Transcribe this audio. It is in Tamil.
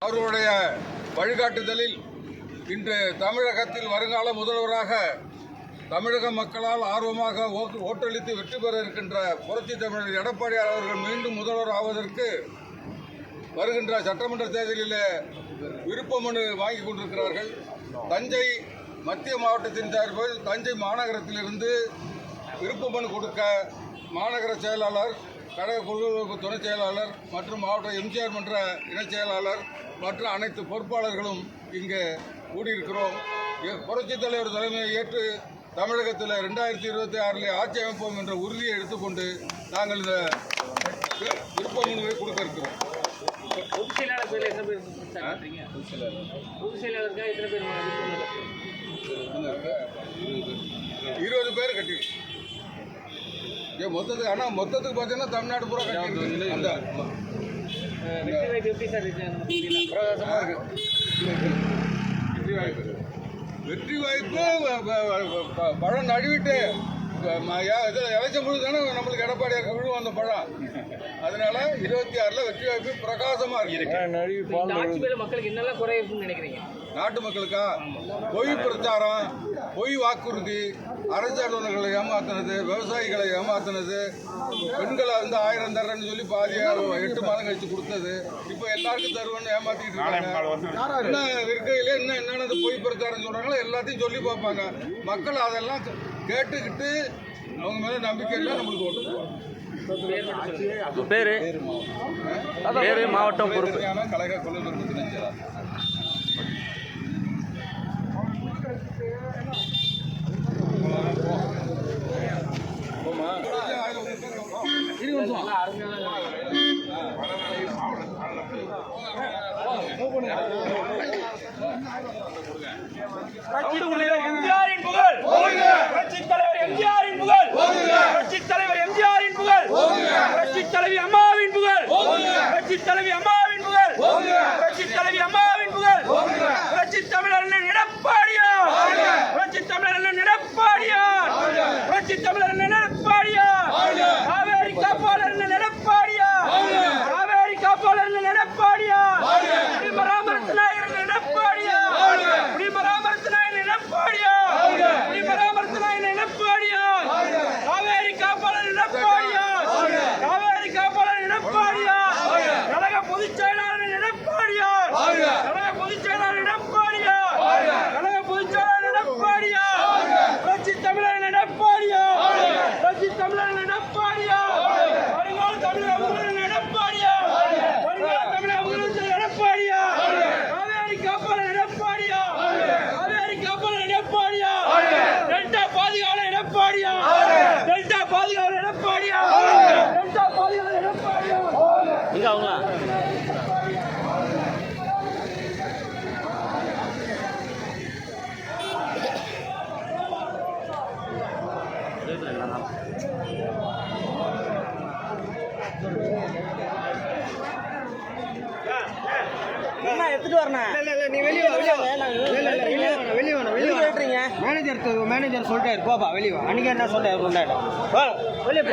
அவர்களுடைய வழிகாட்டுதலில் இன்று தமிழகத்தில் வருங்கால முதல்வராக தமிழக மக்களால் ஆர்வமாக ஓட்டளித்து வெற்றி பெற இருக்கின்ற புரட்சி தமிழர் எடப்பாடியார் அவர்கள் மீண்டும் முதல்வர் ஆவதற்கு வருகின்ற சட்டமன்ற தேர்தலில் விருப்ப மனு வாங்கி கொண்டிருக்கிறார்கள். தஞ்சை மத்திய மாவட்டத்தின் சார்பில் தஞ்சை மாநகரத்திலிருந்து விருப்ப மனு கொடுக்க மாநகர செயலாளர், கழக குழு துணைச் செயலாளர் மற்றும் மாவட்ட எம்ஜிஆர் மன்ற இணைச் செயலாளர் மற்றும் அனைத்து பொறுப்பாளர்களும் இங்கே கூடியிருக்கிறோம். புரட்சித் தலைவர் தலைமையை ஏற்று தமிழகத்தில் 2026 ஆட்சி அமைப்போம் என்ற உறுதியை எடுத்துக்கொண்டு நாங்கள் இந்த விருப்ப மனுவை கொடுக்க இருக்கிறோம். பொதுச் செயலாளர் பேர் எத்தனை பேர்? பொதுச் செயலாளருக்கா எத்தனை பேர்? 20 பேர் கட்டிருக்கு. மொத்தத்துக்கு ஆனால் மொத்தத்துக்கு பார்த்தீங்கன்னா தமிழ்நாடு பூரா கட்டி அந்த வெற்றி வாய்ப்பு எப்படி சார் பிரகாசமாக இருக்கு. வெற்றி வாய்ப்பு பழம் நழுவிட்டு எலெக்ஷன் முழு தானே நம்மளுக்கு எடப்பாடியாருக்கு விழுவும் அந்த பழம். அதனால 26 வெற்றி வாய்ப்பு பிரகாசமா இருக்கு. ஆட்சி மேல மக்களுக்கு என்னெல்லாம் குறை இருக்குன்னு நினைக்கிறீங்க? நாட்டு மக்களுக்கா பொய் பிரச்சாரம், பொய் வாக்குறுதி, அரசாளுநர்களை ஏமாத்தினது, விவசாயிகளை ஏமாத்தினது, பெண்களை 1000 தர்றேன்னு சொல்லி பாதியா 8 மாதம் கழிச்சு கொடுத்தது, இப்போ எல்லாருக்கும் தருவேன்னு ஏமாத்திட்டு இருக்காங்க. என்ன இருக்கையிலே என்னென்ன பொய் பிரச்சாரம் சொல்றாங்களோ எல்லாத்தையும் சொல்லி பார்ப்பாங்க. மக்கள் அதெல்லாம் கேட்டுக்கிட்டு அவங்க மேல நம்பிக்கை இல்லை, நம்மளுக்கு ஓட்டு பேரு மாவட்டம் பொறுப்பு கழக கொள்ளுநர் திணைச்சார். எம்ஜிஆரின் புகழ், புரட்சித் தலைவர் எம்ஜிஆரின் புகழ், புரட்சித் தலைவர் எம்ஜிஆரின் புகழ், புரட்சித் தலைவி அம்மாவின் புகழ், புரட்சித் தலைவி அம்மாவின் புகழ், புரட்சித் தலைவி அம்மாவின் புகழ், புரட்சித் தமிழர் எடப்பாடியார், புரட்சித் தமிழர் எடப்பாடியார், புரட்சித் தமிழர் எடப்பாடியார், காவேரி காப்பாளர் எடப்பாடியார், காவேரி காப்பாளர் எடப்பாடியார், குடிமராமத்து நாயகர் எடப்பாடியார், குடிமராமத்து நாயகர் எடப்பாடியார், குடிமராமத்து நாயகர் எடப்பாடியார், காவேரி காப்பாளர் எடப்பாடியார், காவேரி காப்பாளர் எடப்பாடியார், கழக பொதுச் செயலாளர் எடப்பாடியார், கழக பொதுச் செயலாளர் எடப்பாடியார், கழக பொதுச் செயலாளர் எடப்பாடியார், புரட்சி தமிழர் எடப்பாடியார், புரட்சி தமிழர் எடப்பாடியார், வருங்கால தமிழக முதல்வர் எடப்பாடியார், வருங்கால தமிழக முதல்வர் எடப்பாடியார், காவேரி காப்பாளர் எடப்பாடியார், காவேரி காப்பாளர் எடப்பாடியார், டெல்டா பாதுகாவலர் எடப்பாடியார், டெல்டா பாதுகாவலர் எடப்பாடியார், டெல்டா பாதுகாவலர் எடப்பாடியார். இங்க அவங்க எடுத்துட்டு வரணும். நீ வெளியே மேனேஜர் சொல்லிட்டாரு, போப்பா வெளியே. அன்னைக்கு என்ன சொல்றாரு? வெளியே